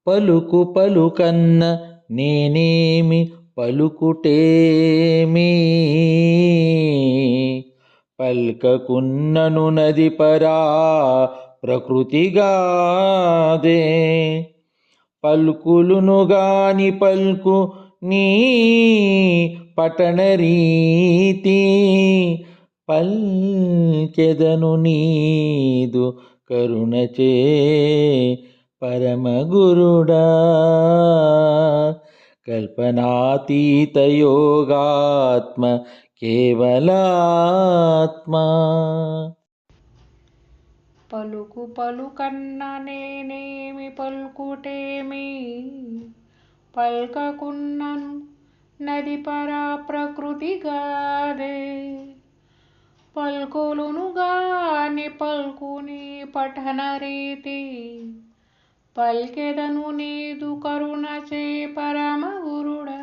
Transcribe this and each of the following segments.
పలుకు పలుకన్న నేనేమి పలుకుటేమి, పల్కకున్నను నది పరా ప్రకృతిగాదే. పల్కులును గాని పల్కు నీ పఠన రీతి, పల్కెదను నీదు కరుణచే పరమగురుడా. కల్పనాతీత యోగాత్మ కేవలాత్మ. పలుకు పలుకన్న నేనేమి పలుకుటేమి, పల్కకున్నను నది పరా ప్రకృతిగాదే. పల్కులును గాని పల్కుని పఠన రీతి, పల్కెదను నీదు కరుణచే పరమగురుడా.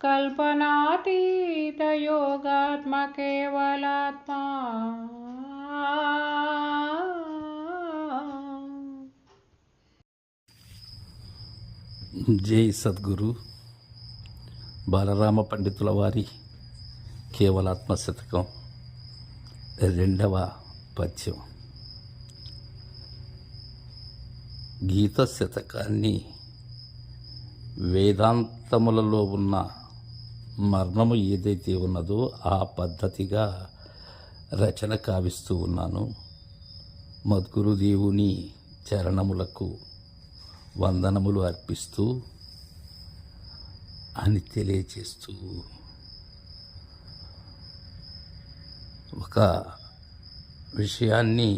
కల్పనాతీత యోగాత్మ కేవలాత్మ. జై సద్గురు బాలరామ పండితుల వారి కేవలాత్మ శతకం 2వ పద్యం. గీత శతకాన్ని వేదాంతములలో ఉన్న మర్మము ఏదైతే ఉన్నదో ఆ పద్ధతిగా రచన కావిస్తూ ఉన్నాను. మద్గురుదేవుని చరణములకు వందనములు అర్పిస్తూ అని తెలియచేస్తూ ఒక విషయాన్ని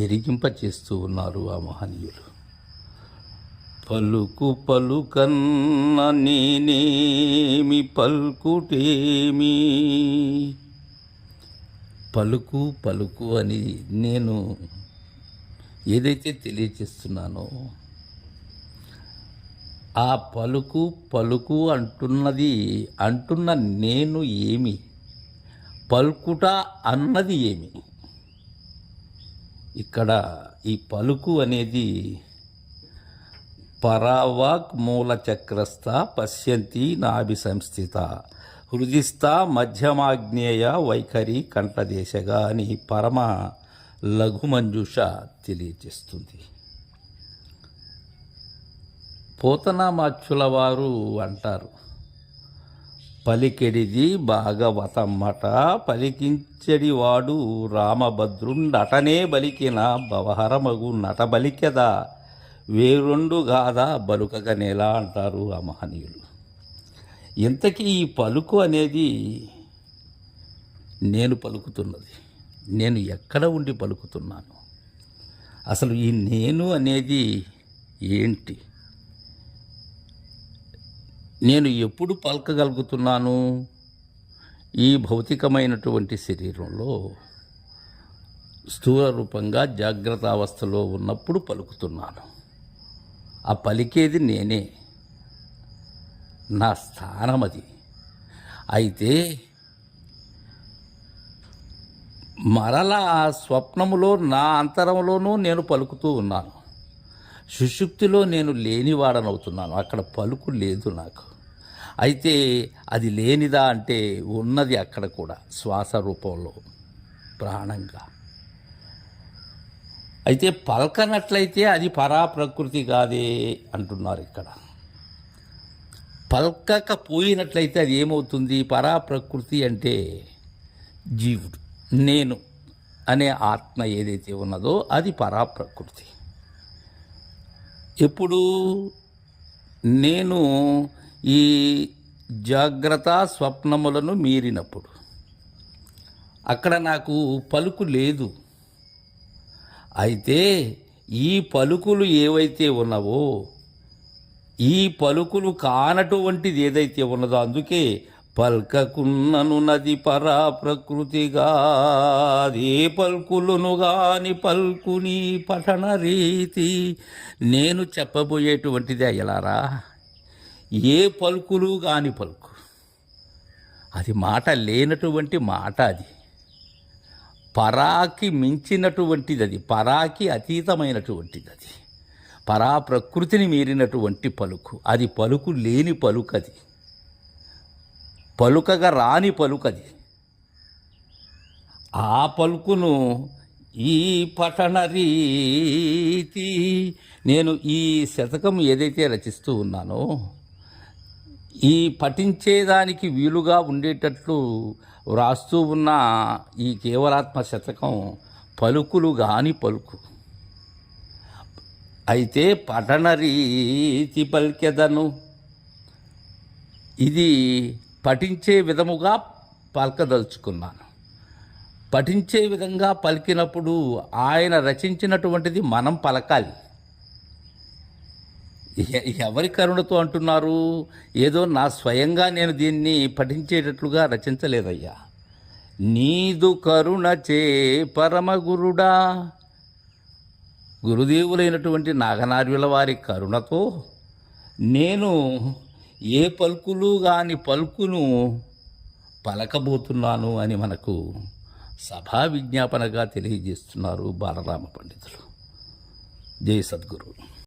ఎరిగింపచేస్తూ ఉన్నారు ఆ మహనీయులు. పలుకు పలుకన్న నేనేమి పలుకుటేమి. పలుకు పలుకు అని నేను ఏదైతే తెలియచేస్తున్నానో ఆ పలుకు పలుకు అంటున్న నేను ఏమి, పలుకుట అన్నది ఏమి. ఇక్కడ ఈ పలుకు అనేది పరావాక్ మూలచక్రస్థ పశ్యంతి నాభి సంస్థిత హృదిస్థ మధ్యమాగ్నేయ వైఖరి కంఠదేశగా అని పరమ లఘుమంజుష తెలియజేస్తుంది. పోతనామాచ్యుల వారు అంటారు, పలికెడిది భాగవతమ్మట పలికించెడివాడు రామభద్రుండటనే బలికిన భవహరమగు నటబలికెదా వేరొండు గాథ బలుకగనేలా అంటారు ఆ మహనీయులు. ఇంతకీ ఈ పలుకు అనేది నేను పలుకుతున్నది, నేను ఎక్కడ ఉండి పలుకుతున్నాను, అసలు ఈ నేను అనేది ఏంటి, నేను ఎప్పుడు పలకగలుగుతున్నాను? ఈ భౌతికమైనటువంటి శరీరంలో స్థూల రూపంగా జాగ్రత్త అవస్థలో ఉన్నప్పుడు పలుకుతున్నాను. ఆ పలికేది నేనే, నా స్థానం అది. అయితే మరలా ఆ స్వప్నములో నా అంతరంలోనూ నేను పలుకుతూ ఉన్నాను. సుషుప్తిలో నేను లేనివాడనవుతున్నాను, అక్కడ పలుకు లేదు నాకు. అయితే అది లేనిదా అంటే ఉన్నది అక్కడ కూడా, శ్వాస రూపంలో ప్రాణంగా. అయితే పలకనట్లయితే అది పరాప్రకృతి కాదే అంటున్నారు ఇక్కడ. పలకకపోయినట్లయితే అది ఏమవుతుంది? పరాప్రకృతి అంటే జీవుడు, నేను అనే ఆత్మ ఏదైతే ఉన్నదో అది పరాప్రకృతి. ఎప్పుడు నేను ఈ జాగ్రత్త స్వప్నములను మీరినప్పుడు అక్కడ నాకు పలుకు లేదు. అయితే ఈ పలుకులు ఏవైతే ఉన్నావో, ఈ పలుకులు కానటువంటిది ఏదైతే ఉన్నదో, అందుకే పల్కకున్నను నది పరా ప్రకృతిగా ఏ పల్కులును గాని పల్కుని పఠన రీతి. నేను చెప్పబోయేటువంటిది అయ్యలారా, ఏ పలుకులు కాని పలుకు, అది మాట లేనటువంటి మాట. అది పరాకి మించినటువంటిది అది, పరాకి అతీతమైనటువంటిది అది, పరా ప్రకృతిని మీరినటువంటి పలుకు అది. పలుకు లేని పలుకది, పలుకగా రాని పలుకది. ఆ పలుకును ఈ పఠన రీతి, నేను ఈ శతకం ఏదైతే రచిస్తూ ఉన్నానో ఈ పఠించేదానికి వీలుగా ఉండేటట్లు వ్రాస్తూ ఉన్న ఈ కేవలాత్మ శతకం పలుకులు గాని పలుకు. అయితే పఠన రీతి పలికెదను, ఇది పఠించే విధముగా పలకదలుచుకున్నాను. పఠించే విధంగా పలికినప్పుడు ఆయన రచించినటువంటిది మనం పలకాలి. ఎవరి కరుణతో అంటున్నారు? ఏదో నా స్వయంగా నేను దీన్ని పఠించేటట్లుగా రచించలేదయ్యా. నీదు కరుణచే పరమగురుడా, గురుదేవులైనటువంటి నాగనార్యుల వారి కరుణతో నేను ఏ పలుకులు గాని పలుకును పలకబోతున్నాను అని మనకు సభా విజ్ఞాపనగా తెలియజేస్తున్నారు బాలరామ పండితులు. జై సద్గురు.